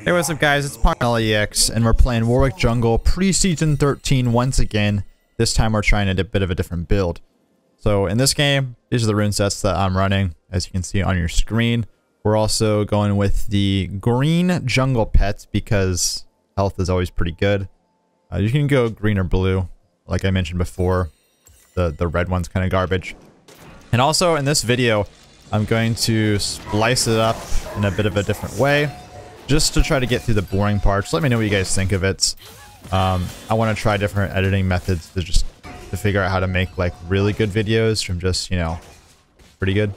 Hey, what's up guys, it's Parnellyx, and we're playing Warwick Jungle pre-season 13 once again. This time we're trying a bit of a different build. So in this game, these are the rune sets that I'm running, as you can see on your screen. We're also going with the green jungle pet because health is always pretty good. You can go green or blue, like I mentioned before. The red one's kind of garbage. And also in this video, I'm going to splice it up in a bit of a different way, just to try to get through the boring parts. Let me know what you guys think of it. I want to try different editing methods to figure out how to make like really good videos from just, you know, pretty good.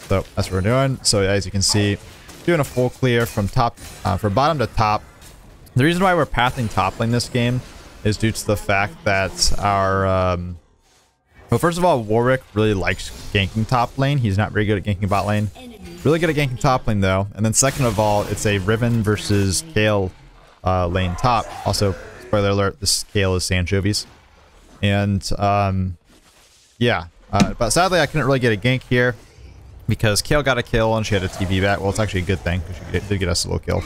So that's what we're doing. So as you can see, doing a full clear from top, from bottom to top. The reason why we're pathing top lane this game is due to the fact that our, well, first of all, Warwick really likes ganking top lane. He's not very good at ganking bot lane. Really good at ganking top lane though. And then second of all, it's a Riven versus Kale lane top. Also, spoiler alert, this Kale is Sanchovies. And yeah, but sadly I couldn't really get a gank here because Kale got a kill and she had a TP back. Well, it's actually a good thing because she did get us a little kill.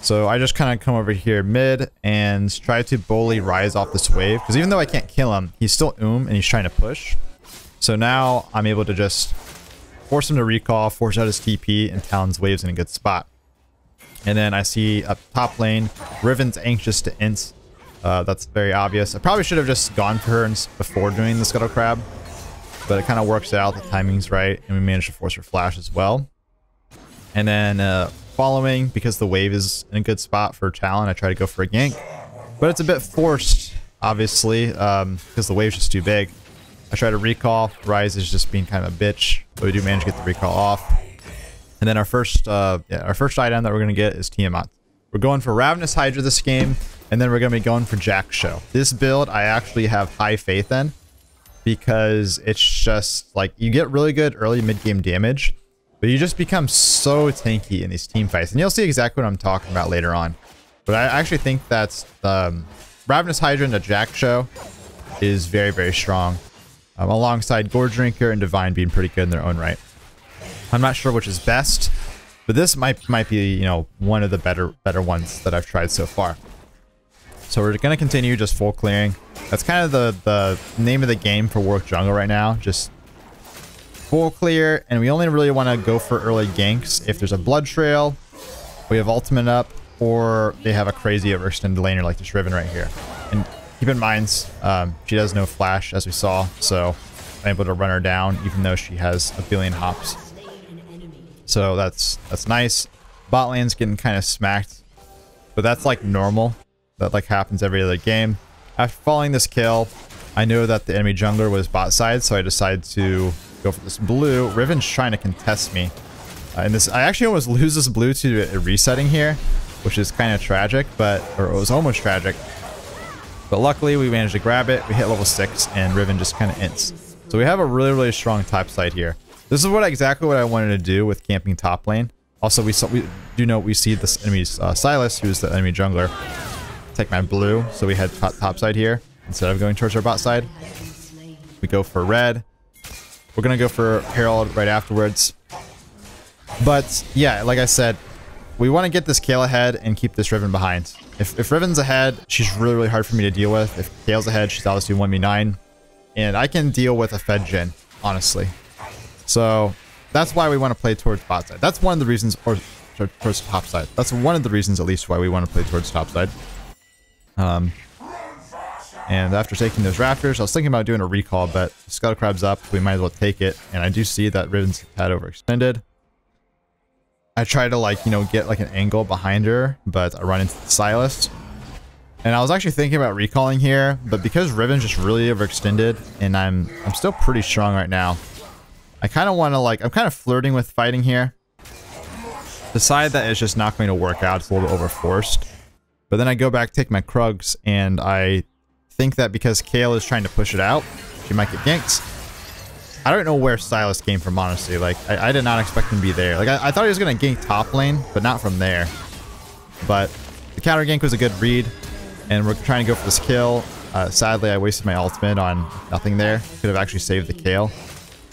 So I just kind of come over here mid and try to bully Rise off this wave, because even though I can't kill him, he's still and he's trying to push. So now I'm able to just force him to recall, force out his TP, and Talon's wave's in a good spot. And then I see up top lane, Riven's anxious to int. That's very obvious. I probably should have just gone for her before doing the Scuttle Crab, but it kind of works out. The timing's right, and we managed to force her flash as well. And then following, because the wave is in a good spot for Talon, I try to go for a gank. But it's a bit forced, obviously, because the wave's just too big. I try to recall. Rise is just being kind of a bitch, but we do manage to get the recall off. And then our first item that we're going to get is Tiamat. We're going for Ravenous Hydra this game, and then we're going to be going for Jak'Sho. This build I actually have high faith in, because it's just like you get really good early mid-game damage, but you just become so tanky in these team fights. And you'll see exactly what I'm talking about later on. But I actually think that's Ravenous Hydra into Jak'Sho is very, very strong. Alongside Gore Drinker and Divine being pretty good in their own right. I'm not sure which is best, but this might be, you know, one of the better ones that I've tried so far. So we're going to continue just full clearing. That's kind of the name of the game for Warwick Jungle right now. Just full clear, and we only really want to go for early ganks if there's a blood trail, we have ultimate up, or they have a crazy overextended laner like this Riven right here. And keep in mind, she does no flash, as we saw, so I'm able to run her down, even though she has a billion hops. So that's nice. Bot lane's getting kind of smacked, but that's like normal. That like happens every other game. After following this kill, I know that the enemy jungler was bot side, so I decided to go for this blue. Riven's trying to contest me. And this, I actually almost lose this blue to a resetting here, which is kind of tragic, or it was almost tragic. But luckily, we managed to grab it. We hit level 6, and Riven just kind of ints. So we have a really, really strong top side here. This is exactly what I wanted to do with camping top lane. Also, we do know we see this enemy's Silas, who's the enemy jungler, take my blue. So we head top side here instead of going towards our bot side. We go for red. We're gonna go for Herald right afterwards. But yeah, like I said, we want to get this Kale ahead and keep this Riven behind. If Riven's ahead, she's really, really hard for me to deal with. If Kale's ahead, she's obviously 1v9. And I can deal with a Fed Gen, honestly. So that's why we want to play towards bot side. That's one of the reasons, or towards top side. That's one of the reasons, at least, why we want to play towards top side. And after taking those rafters, I was thinking about doing a recall, but Scuttle Crab's up. We might as well take it. And I do see that Riven's had overextended. I try to, like, you know, get like an angle behind her, but I run into the Silas. And I was actually thinking about recalling here, but because Riven's just really overextended, and I'm still pretty strong right now, I kind of want to, like, I'm kind of flirting with fighting here. Decide that it's just not going to work out. It's a little bit overforced. But then I go back, take my Krugs, and I think that because Kale is trying to push it out, she might get ganked. I don't know where Silas came from, honestly. Like, I did not expect him to be there. Like, I thought he was going to gank top lane, but not from there. But the counter gank was a good read, and we're trying to go for this kill. Sadly, I wasted my ultimate on nothing there. Could have actually saved the Kale.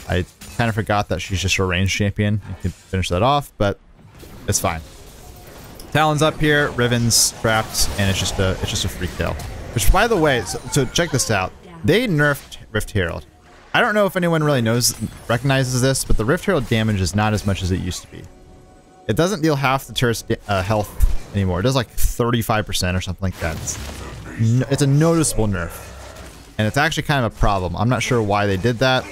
I kind of forgot that she's just a range champion and could finish that off, but it's fine. Talon's up here, Riven's trapped, and it's just a free kill. Which, by the way, so check this out. They nerfed Rift Herald. I don't know if anyone really recognizes this, but the Rift Herald damage is not as much as it used to be. It doesn't deal half the turret's health anymore. It does like 35% or something like that. It's a noticeable nerf. And it's actually kind of a problem. I'm not sure why they did that,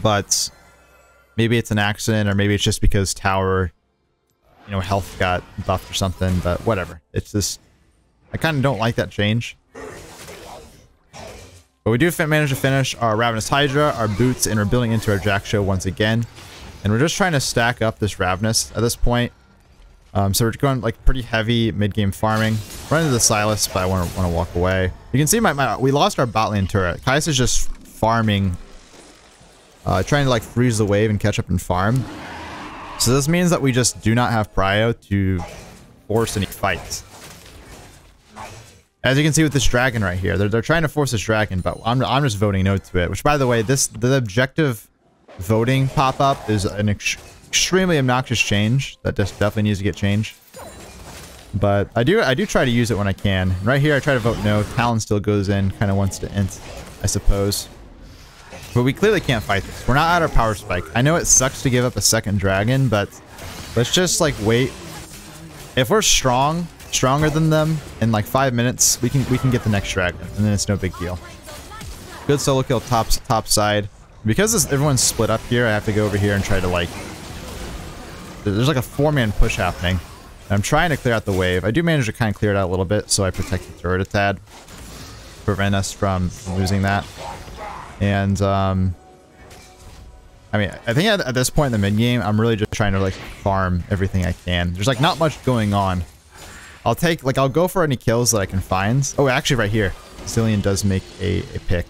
but maybe it's an accident, or maybe it's just because tower, you know, health got buffed or something, but whatever. It's just, I kind of don't like that change. But we do manage to finish our Ravenous Hydra, our boots, and we're building into our Jak'Sho once again. And we're just trying to stack up this Ravenous at this point. So we're going like pretty heavy mid-game farming. Run into the Silas, but I want to walk away. You can see we lost our bot lane turret. Kai'Sa is just farming, trying to like freeze the wave and catch up and farm. So this means that we just do not have prio to force any fights. As you can see with this dragon right here, they're trying to force this dragon, but I'm just voting no to it. Which, by the way, the objective voting pop-up is an extremely obnoxious change that just definitely needs to get changed. But I do try to use it when I can. Right here, I try to vote no. Talon still goes in, kind of wants to int, I suppose. But we clearly can't fight this. We're not at our power spike. I know it sucks to give up a second dragon, but let's just like wait. If we're stronger than them in like 5 minutes, we can get the next dragon, and then it's no big deal. Good solo kill top side. Because everyone's split up here, I have to go over here and try to like... There's like a 4-man push happening. I'm trying to clear out the wave. I do manage to kind of clear it out a little bit, so I protect the turret a tad. Prevent us from losing that. And, I mean, I think at this point in the mid-game, I'm really just trying to like farm everything I can. There's like not much going on. I'll go for any kills that I can find. Oh, actually right here. Zilean does make a pick.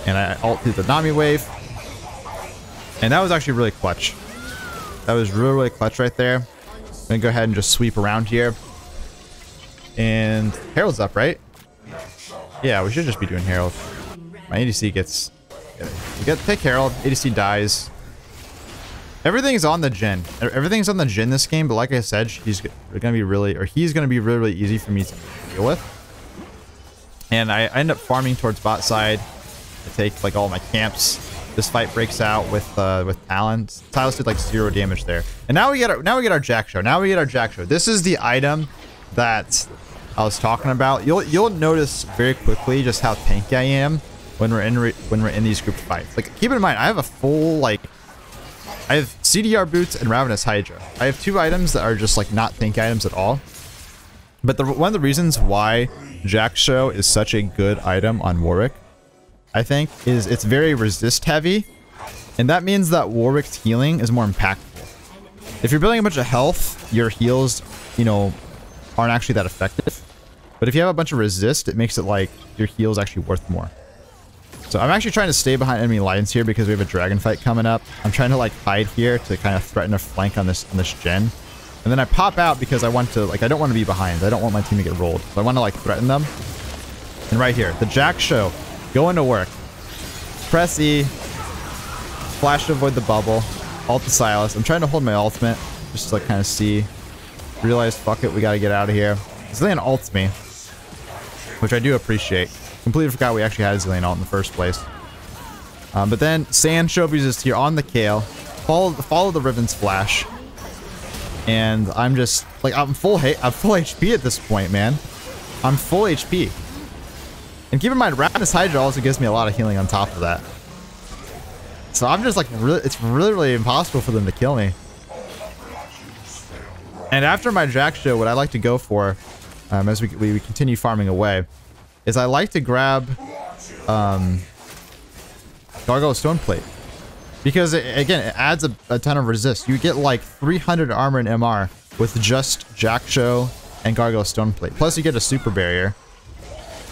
And I ult through the Nami wave. And that was actually really clutch. That was really, really clutch right there. I'm gonna go ahead and just sweep around here. And Herald's up, right? Yeah, we should just be doing Herald. My ADC gets... We get pick Herald, ADC dies. Everything's on the Jhin. Everything's on the Jhin this game, but like I said, he's gonna be really really easy for me to deal with. And I end up farming towards bot side. I take like all my camps. This fight breaks out with Talon. Silas did like 0 damage there. And now we get our Jak'Sho. This is the item that I was talking about. You'll notice very quickly just how tanky I am when we're in these group fights. Like, keep in mind, I have a full I have CDR boots and Ravenous Hydra. I have 2 items that are just like not tank items at all. But one of the reasons why Jak'Sho is such a good item on Warwick, I think, is it's very resist heavy, and that means that Warwick's healing is more impactful. If you're building a bunch of health, your heals, you know, aren't actually that effective. But if you have a bunch of resist, it makes it like your heals actually worth more. So I'm actually trying to stay behind enemy lines here because we have a dragon fight coming up. I'm trying to like hide here to kind of threaten a flank on this Jhin. And then I pop out because I want to, like, I don't want to be behind. I don't want my team to get rolled. So I want to like threaten them. And right here, the Jak'Sho. Going to work. Press E. Flash to avoid the bubble. Ult the Silas. I'm trying to hold my ultimate. Just to like kind of see. Realize, fuck it, we gotta get out of here. Zilean ults me. Which I do appreciate. Completely forgot we actually had a Zilean ult in the first place. But then Sand Shobies is here on the Kale. Follow the Riven's flash. And I'm just like, I'm full HP at this point, man. I'm full HP. And keep in mind, Ravenous Hydra also gives me a lot of healing on top of that. So I'm just like, it's really impossible for them to kill me. And after my Jak'Sho, what I like to go for, as we continue farming away, is I like to grab Gargoyle Stoneplate. Because, again, it adds a ton of resist. You get like 300 armor and MR with just Jak'Sho and Gargoyle Stoneplate. Plus you get a super barrier.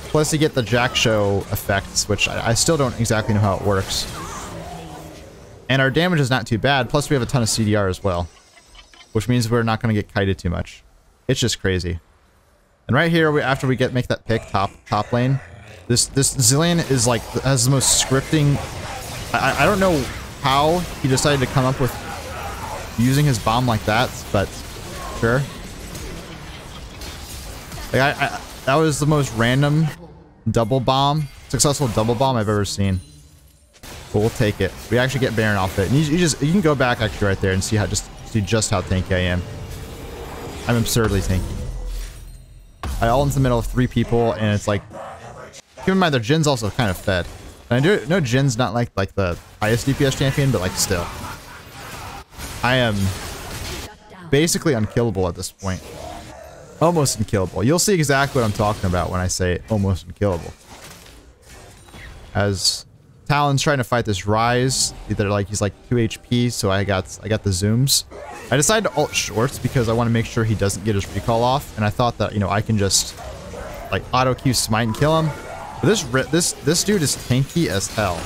Plus you get the Jak'Sho effects, which I still don't exactly know how it works. And our damage is not too bad. Plus we have a ton of CDR as well. Which means we're not going to get kited too much. It's just crazy. And right here, after we make that pick top lane, this Zilean is like, has the most scripting. I don't know how he decided to come up with using his bomb like that, but sure. Like that was the most random double bomb, successful double bomb I've ever seen. But we'll take it. We actually get Baron off it. And you can go back actually right there and see just how tanky I am. I'm absurdly tanky. I ult into the middle of 3 people, and it's like, keep in mind their Jin's also kind of fed. And I do know Jin's not like the highest DPS champion, but like still, I am basically unkillable at this point. Almost unkillable. You'll see exactly what I'm talking about when I say almost unkillable. As Talon's trying to fight this Rise, either like he's like 2 HP, so I got the zooms. I decided to ult shorts because I want to make sure he doesn't get his recall off, and I thought that, you know, I can just like auto Q smite and kill him. But this dude is tanky as hell.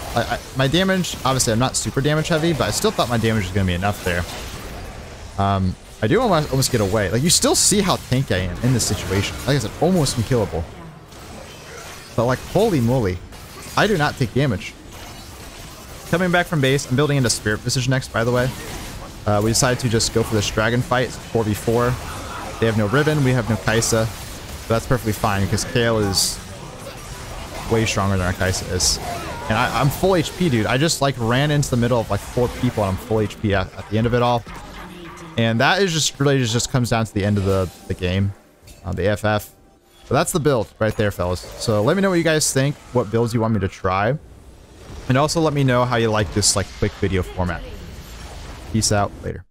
My damage, obviously I'm not super damage heavy, but I still thought my damage was gonna be enough there. I do almost get away. Like, you still see how tanky I am in this situation. Like I said, almost unkillable. But like, holy moly, I do not take damage. Coming back from base, I'm building into Spirit Precision next, by the way. We decided to just go for this dragon fight. It's 4v4. They have no Ribbon, we have no Kai'Sa. But that's perfectly fine because Kayle is way stronger than our Kai'Sa is. And I'm full HP, dude. I just like ran into the middle of like 4 people and I'm full HP at the end of it all. And that is just really just comes down to the end of the game, the AFF. But that's the build right there, fellas. So let me know what you guys think, what builds you want me to try. And also let me know how you like this like quick video format. Peace out. Later.